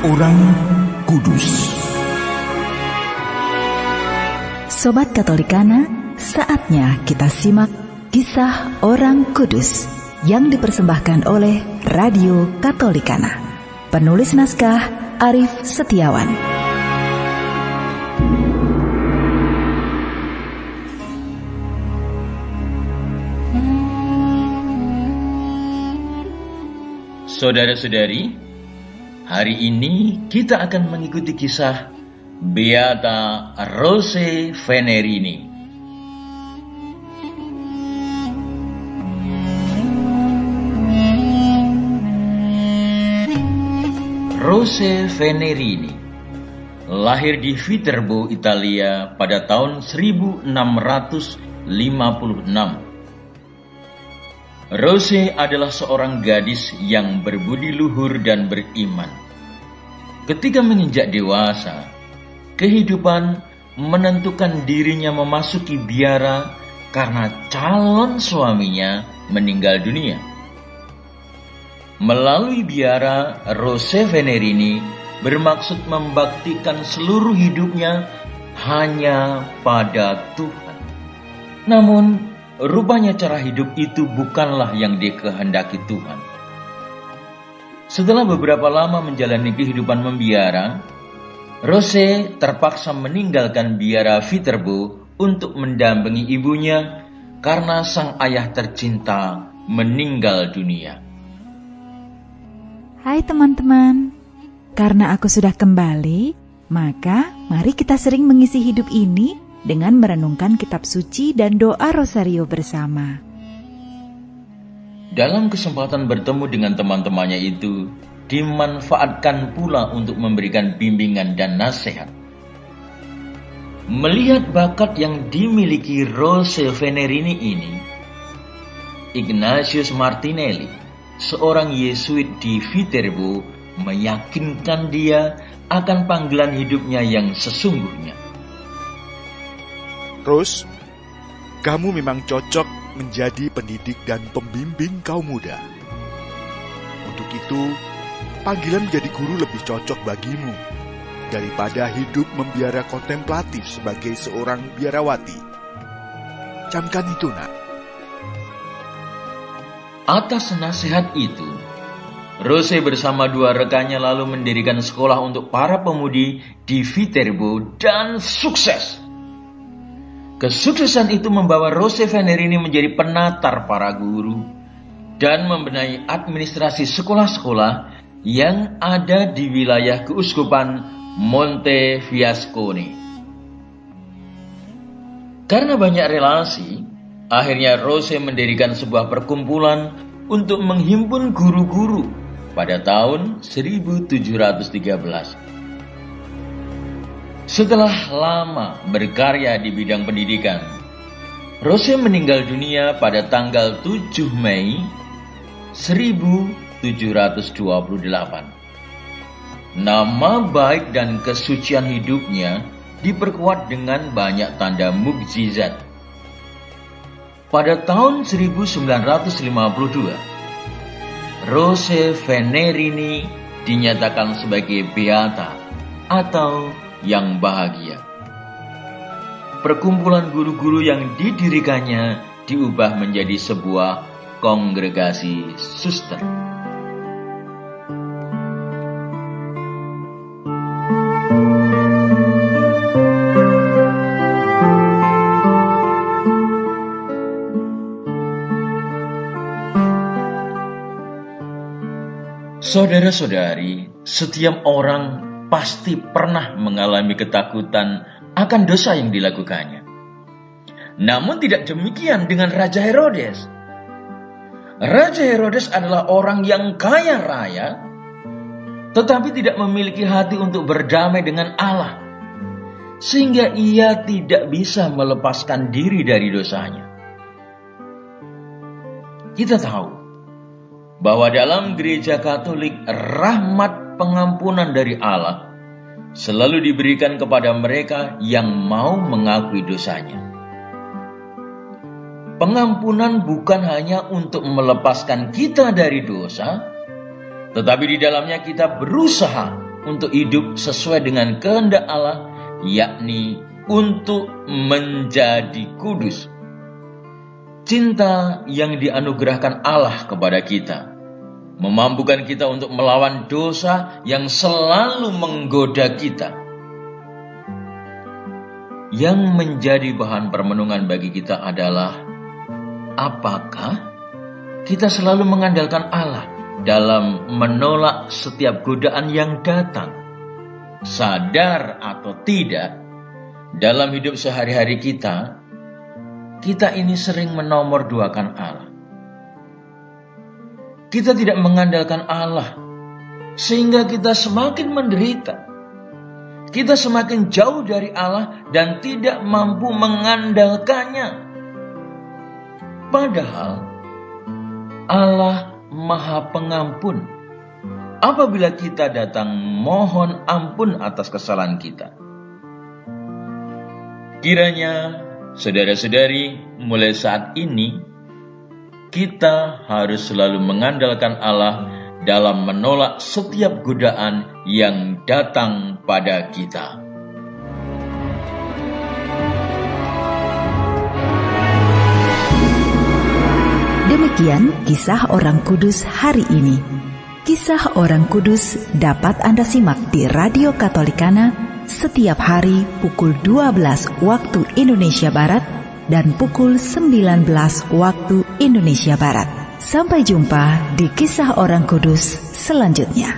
Orang Kudus. Sobat Katolikana, saatnya kita simak kisah orang kudus yang dipersembahkan oleh Radio Katolikana. Penulis naskah Arif Setiawan. Saudara-saudari, hari ini kita akan mengikuti kisah Beata Rose Venerini. Rose Venerini lahir di Viterbo, Italia pada tahun 1656. Rose adalah seorang gadis yang berbudi luhur dan beriman. Ketika menginjak dewasa, kehidupan menentukan dirinya memasuki biara karena calon suaminya meninggal dunia. Melalui biara, Rose Venerini bermaksud membaktikan seluruh hidupnya hanya pada Tuhan. Namun, rupanya cara hidup itu bukanlah yang dikehendaki Tuhan. Setelah beberapa lama menjalani kehidupan membiara, Rose terpaksa meninggalkan biara Viterbo untuk mendampingi ibunya karena sang ayah tercinta meninggal dunia. Hai teman-teman, karena aku sudah kembali, maka mari kita sering mengisi hidup ini dengan merenungkan kitab suci dan doa rosario bersama. Dalam kesempatan bertemu dengan teman-temannya itu, dimanfaatkan pula untuk memberikan bimbingan dan nasihat. Melihat bakat yang dimiliki Rose Venerini ini, Ignatius Martinelli, seorang Yesuit di Viterbo, meyakinkan dia akan panggilan hidupnya yang sesungguhnya. Rose, kamu memang cocok menjadi pendidik dan pembimbing kaum muda. Untuk itu, panggilan menjadi guru lebih cocok bagimu daripada hidup membiara kontemplatif sebagai seorang biarawati. Camkan itu, nak. Atas nasihat itu, Rose bersama dua rekannya lalu mendirikan sekolah untuk para pemudi di Viterbo dan sukses. Kesuksesan itu membawa Rose Venerini menjadi penatar para guru dan membenahi administrasi sekolah-sekolah yang ada di wilayah keuskupan Montefiascone. Karena banyak relasi, akhirnya Rose mendirikan sebuah perkumpulan untuk menghimpun guru-guru pada tahun 1713. Setelah lama berkarya di bidang pendidikan, Rose meninggal dunia pada tanggal 7 Mei 1728. Nama baik dan kesucian hidupnya diperkuat dengan banyak tanda mukjizat. Pada tahun 1952, Rose Venerini dinyatakan sebagai beata atau yang bahagia. Perkumpulan guru-guru yang didirikannya diubah menjadi sebuah kongregasi suster. Saudara-saudari, setiap orang pasti pernah mengalami ketakutan akan dosa yang dilakukannya. Namun tidak demikian dengan Raja Herodes. Raja Herodes adalah orang yang kaya raya, tetapi tidak memiliki hati untuk berdamai dengan Allah, sehingga ia tidak bisa melepaskan diri dari dosanya. Kita tahu bahwa dalam gereja Katolik, rahmat pengampunan dari Allah selalu diberikan kepada mereka yang mau mengakui dosanya. Pengampunan bukan hanya untuk melepaskan kita dari dosa, tetapi di dalamnya kita berusaha untuk hidup sesuai dengan kehendak Allah, yakni untuk menjadi kudus. Cinta yang dianugerahkan Allah kepada kita memampukan kita untuk melawan dosa yang selalu menggoda kita. Yang menjadi bahan permenungan bagi kita adalah, apakah kita selalu mengandalkan Allah dalam menolak setiap godaan yang datang? Sadar atau tidak, dalam hidup sehari-hari kita ini sering menomorduakan Allah. Kita tidak mengandalkan Allah, sehingga kita semakin menderita. Kita semakin jauh dari Allah dan tidak mampu mengandalkannya. Padahal Allah Maha Pengampun apabila kita datang mohon ampun atas kesalahan kita. Kiranya saudara-saudari, mulai saat ini kita harus selalu mengandalkan Allah dalam menolak setiap godaan yang datang pada kita. Demikian kisah orang kudus hari ini. Kisah orang kudus dapat Anda simak di Radio Katolikana setiap hari pukul 12 waktu Indonesia Barat dan pukul 19 waktu Indonesia Barat. Sampai jumpa di kisah orang kudus selanjutnya.